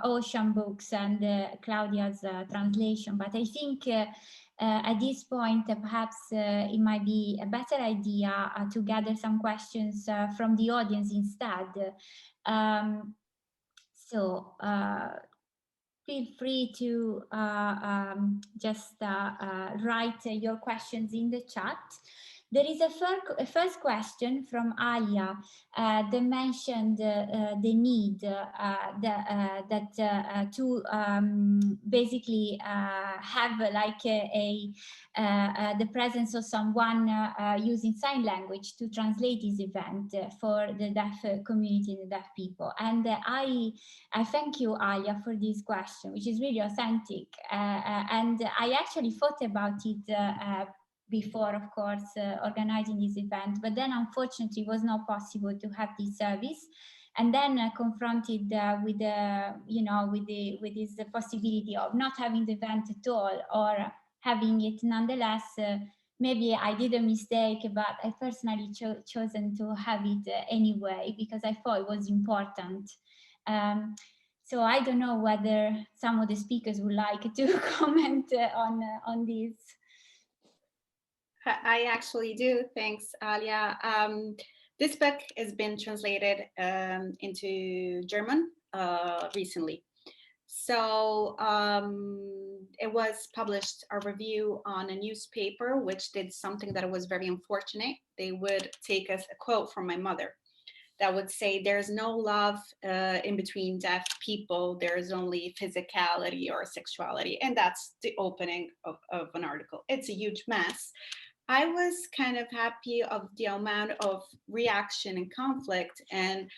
Ocean Books and Claudia's translation, but I think at this point, perhaps it might be a better idea to gather some questions from the audience instead. Feel free to just write your questions in the chat. There is a first question from Alia that mentioned the need to basically have like the presence of someone using sign language to translate this event for the deaf community and the deaf people. And I thank you, Alia, for this question, which is really authentic. And I actually thought about it before, of course, organizing this event, but then unfortunately it was not possible to have this service. And then confronted with this possibility of not having the event at all, or having it nonetheless, maybe I did a mistake, but I personally chosen to have it anyway, because I thought it was important. So I don't know whether some of the speakers would like to comment on this. I actually do. Thanks, Alia. This book has been translated into German recently. So it was published, a review on a newspaper, which did something that was very unfortunate. They would take a quote from my mother that would say, there's no love in between deaf people, there's only physicality or sexuality. And that's the opening of an article. It's a huge mess. I was kind of happy of the amount of reaction and conflict and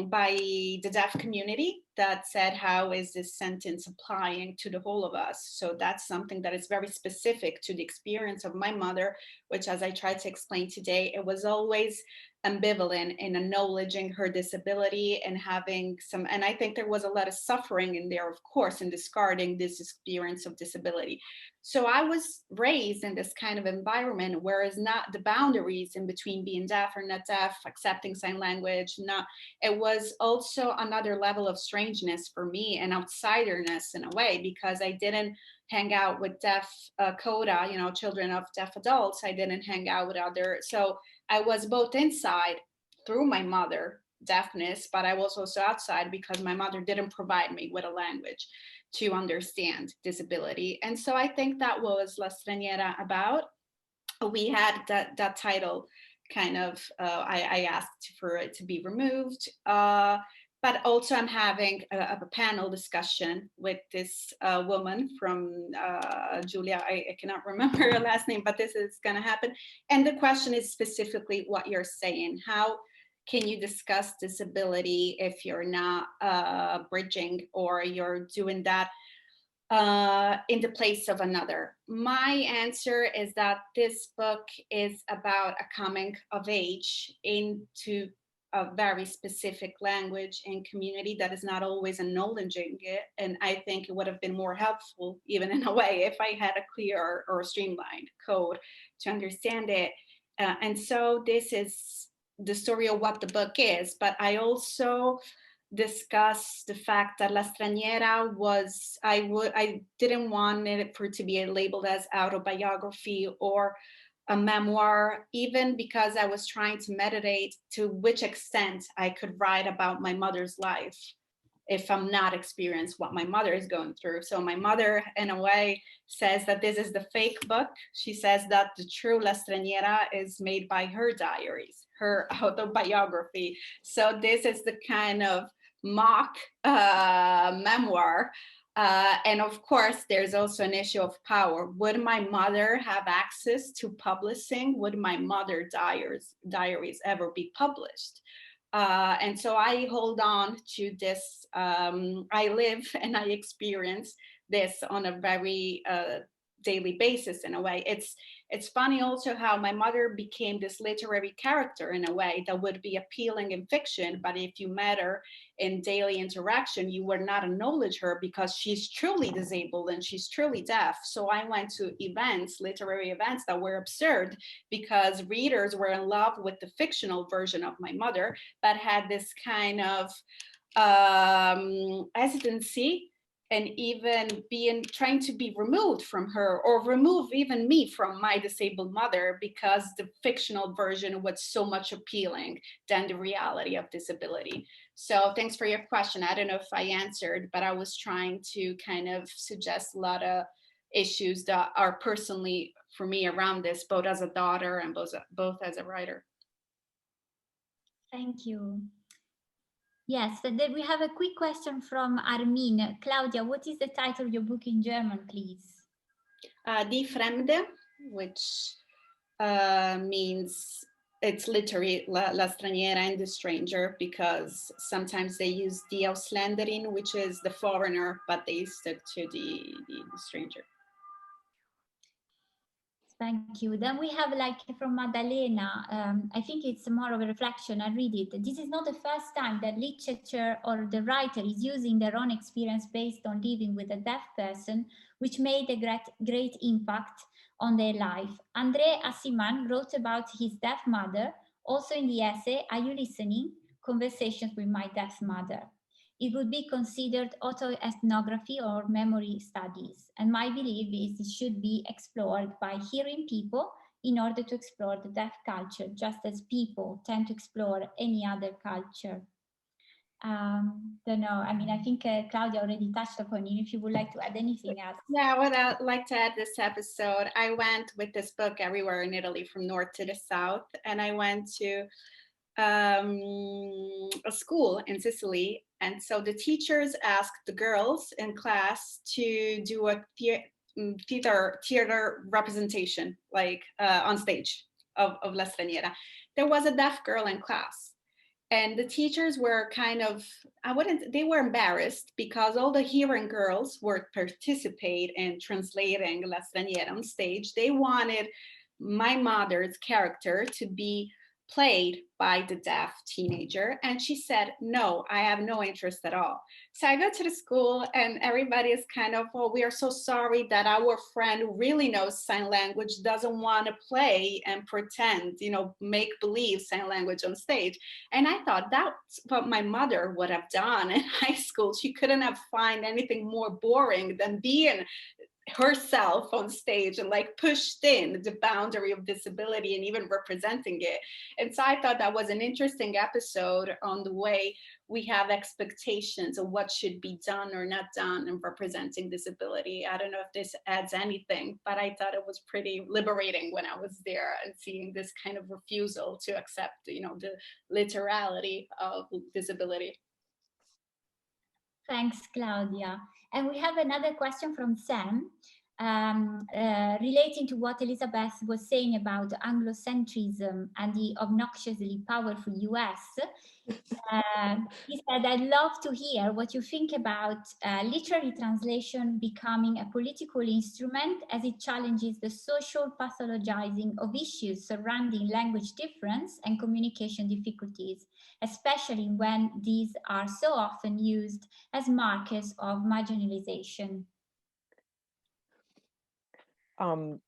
by the deaf community that said, how is this sentence applying to the whole of us? So that's something that is very specific to the experience of my mother, which, as I tried to explain today, it was always ambivalent in acknowledging her disability and having some, and I think there was a lot of suffering in there, of course, in discarding this experience of disability. So I was raised in this kind of environment where it's not the boundaries in between being deaf or not deaf, accepting sign language, not, it was also another level of strangeness for me and outsiderness in a way, because I didn't hang out with deaf coda, you know, children of deaf adults. I didn't hang out with other, so I was both inside through my mother deafness, but I was also outside because my mother didn't provide me with a language to understand disability. And so I think that was La Straniera about. We had that title kind of, I asked for it to be removed, but also I'm having a panel discussion with this woman from Julia, I cannot remember her last name, but this is gonna happen. And the question is specifically what you're saying. How can you discuss disability if you're not bridging or you're doing that in the place of another? My answer is that this book is about a coming of age into a very specific language and community that is not always acknowledging it. And I think it would have been more helpful, even in a way, if I had a clear or streamlined code to understand it. And so this is the story of what the book is, but I also discuss the fact that La Straniera was, I didn't want it for it to be labeled as autobiography or a memoir, even because I was trying to meditate to which extent I could write about my mother's life if I'm not experienced what my mother is going through. So my mother, in a way, says that this is the fake book. She says that the true La Straniera is made by her diaries, her autobiography. So this is the kind of mock memoir. And of course, there's also an issue of power. Would my mother have access to publishing? Would my mother's diaries ever be published? And so I hold on to this. I live and I experience this on a very daily basis in a way. It's funny also how my mother became this literary character in a way that would be appealing in fiction, but if you met her in daily interaction, you would not acknowledge her because she's truly disabled and she's truly deaf. So I went to events, literary events that were absurd because readers were in love with the fictional version of my mother, but had this kind of hesitancy and even trying to be removed from her or remove even me from my disabled mother because the fictional version was so much appealing than the reality of disability. So thanks for your question. I don't know if I answered, but I was trying to kind of suggest a lot of issues that are personally for me around this, both as a daughter and both as a writer. Thank you. Yes, and then we have a quick question from Armin. Claudia, what is the title of your book in German, please? Die Fremde, which means, it's literally La Straniera and the stranger, because sometimes they use die Ausländerin, which is the foreigner, but they stick to the stranger. Thank you. Then we have like from Maddalena, I think it's more of a reflection, I read it. This is not the first time that literature or the writer is using their own experience based on living with a deaf person, which made a great impact on their life. André Assiman wrote about his deaf mother, also in the essay, Are You Listening? Conversations with My Deaf Mother. It would be considered autoethnography or memory studies. And my belief is it should be explored by hearing people in order to explore the deaf culture, just as people tend to explore any other culture. Don't know. I mean, I think Claudia already touched upon it. If you would like to add anything else. Yeah, what I'd like to add this episode, I went with this book everywhere in Italy, from north to the south, and I went to a school in Sicily. And so the teachers asked the girls in class to do a theater representation, like on stage of La Straniera. There was a deaf girl in class. And the teachers were kind of, they were embarrassed because all the hearing girls were participate in translating La Straniera on stage. They wanted my mother's character to be played by the deaf teenager. And she said, no, I have no interest at all. So I go to the school and everybody is kind of, oh, we are so sorry that our friend who really knows sign language doesn't want to play and pretend, make believe sign language on stage. And I thought that's what my mother would have done in high school. She couldn't have found anything more boring than being herself on stage and like pushed in the boundary of disability and even representing it. And so I thought that was an interesting episode on the way we have expectations of what should be done or not done in representing disability. I don't know if this adds anything, but I thought it was pretty liberating when I was there and seeing this kind of refusal to accept, the literality of disability. Thanks, Claudia. And we have another question from Sam, relating to what Elizabeth was saying about Anglocentrism and the obnoxiously powerful US. He said, I'd love to hear what you think about literary translation becoming a political instrument as it challenges the social pathologizing of issues surrounding language difference and communication difficulties, especially when these are so often used as markers of marginalization. I'm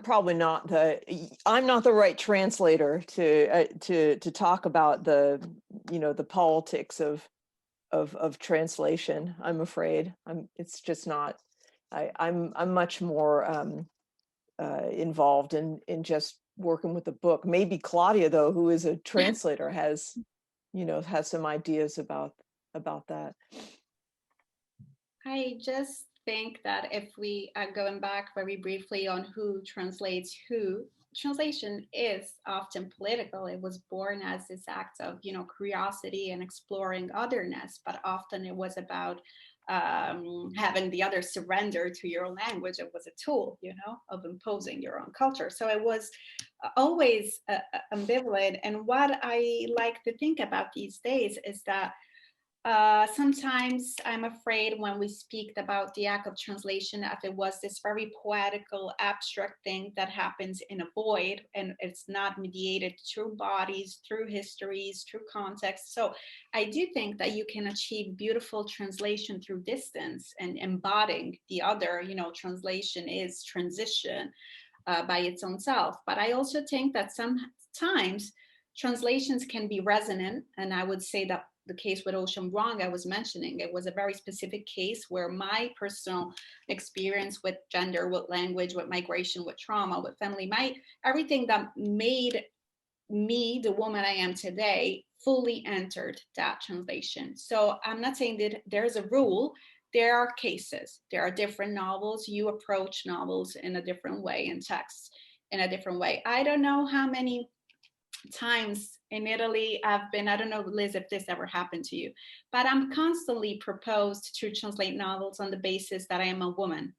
probably not the right translator to talk about the politics of translation. I'm afraid it's just not. I'm much more involved in just working with the book. Maybe Claudia, though, who is a translator, has some ideas about that. I just think that if we are going back very briefly on who translates who, translation is often political. It was born as this act of, curiosity and exploring otherness, but often it was about having the other surrender to your own language. It was a tool, of imposing your own culture. So it was always ambivalent. And what I like to think about these days is that sometimes I'm afraid when we speak about the act of translation, that it was this very poetical, abstract thing that happens in a void, and it's not mediated through bodies, through histories, through context. So I do think that you can achieve beautiful translation through distance and embodying the other. Translation is transition by its own self. But I also think that sometimes translations can be resonant, and I would say that the case with Ocean Wrong I was mentioning, it was a very specific case where my personal experience with gender, with language, with migration, with trauma, with family, everything that made me the woman I am today fully entered that translation. So I'm not saying that there's a rule. There are cases, there are different novels. You approach novels in a different way and texts in a different way. I don't know how many times in Italy I've been, I don't know, Liz, if this ever happened to you, but I'm constantly proposed to translate novels on the basis that I am a woman,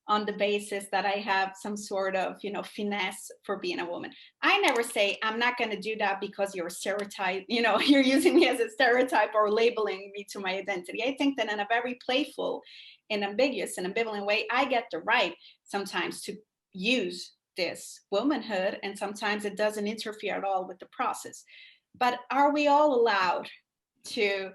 on the basis that I have some sort of, finesse for being a woman. I never say, I'm not going to do that because you're a stereotype, you're using me as a stereotype or labeling me to my identity. I think that in a very playful and ambiguous and ambivalent way, I get the right sometimes to use this womanhood, and sometimes it doesn't interfere at all with the process. But are we all allowed to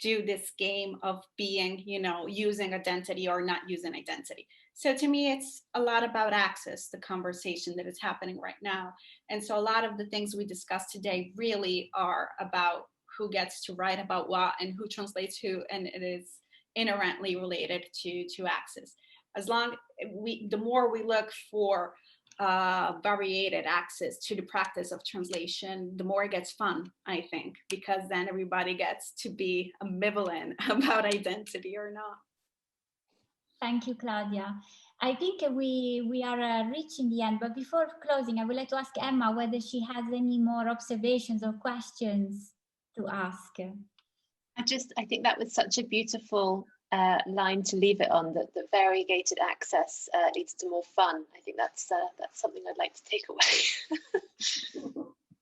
do this game of being, using identity or not using identity? So to me, it's a lot about access, the conversation that is happening right now. And so a lot of the things we discussed today really are about who gets to write about what and who translates who, and it is inherently related to access. The more we look for variated access to the practice of translation, the more it gets fun, I think, because then everybody gets to be ambivalent about identity or not. Thank you, Claudia. I think we are reaching the end, but before closing, I would like to ask Emma whether she has any more observations or questions to ask. I think that was such a beautiful line to leave it on, that variegated access leads to more fun. I think that's something I'd like to take away.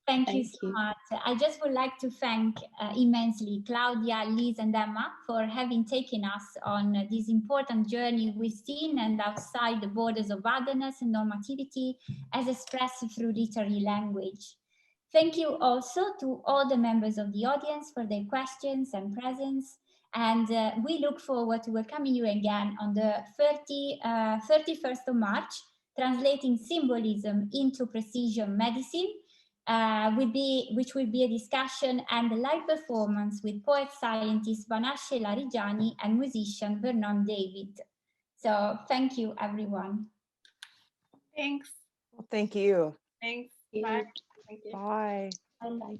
Thank you so much. I just would like to thank immensely Claudia, Liz, and Emma for having taken us on this important journey within and outside the borders of otherness and normativity as expressed through literary language. Thank you also to all the members of the audience for their questions and presence. And we look forward to welcoming you again on the 31st of March, translating symbolism into precision medicine, which will be a discussion and a live performance with poet-scientist Vanashe Larijani and musician Vernon David. So thank you, everyone. Thanks. Well, thank you. Thanks. Bye. Thank you. Bye. Bye.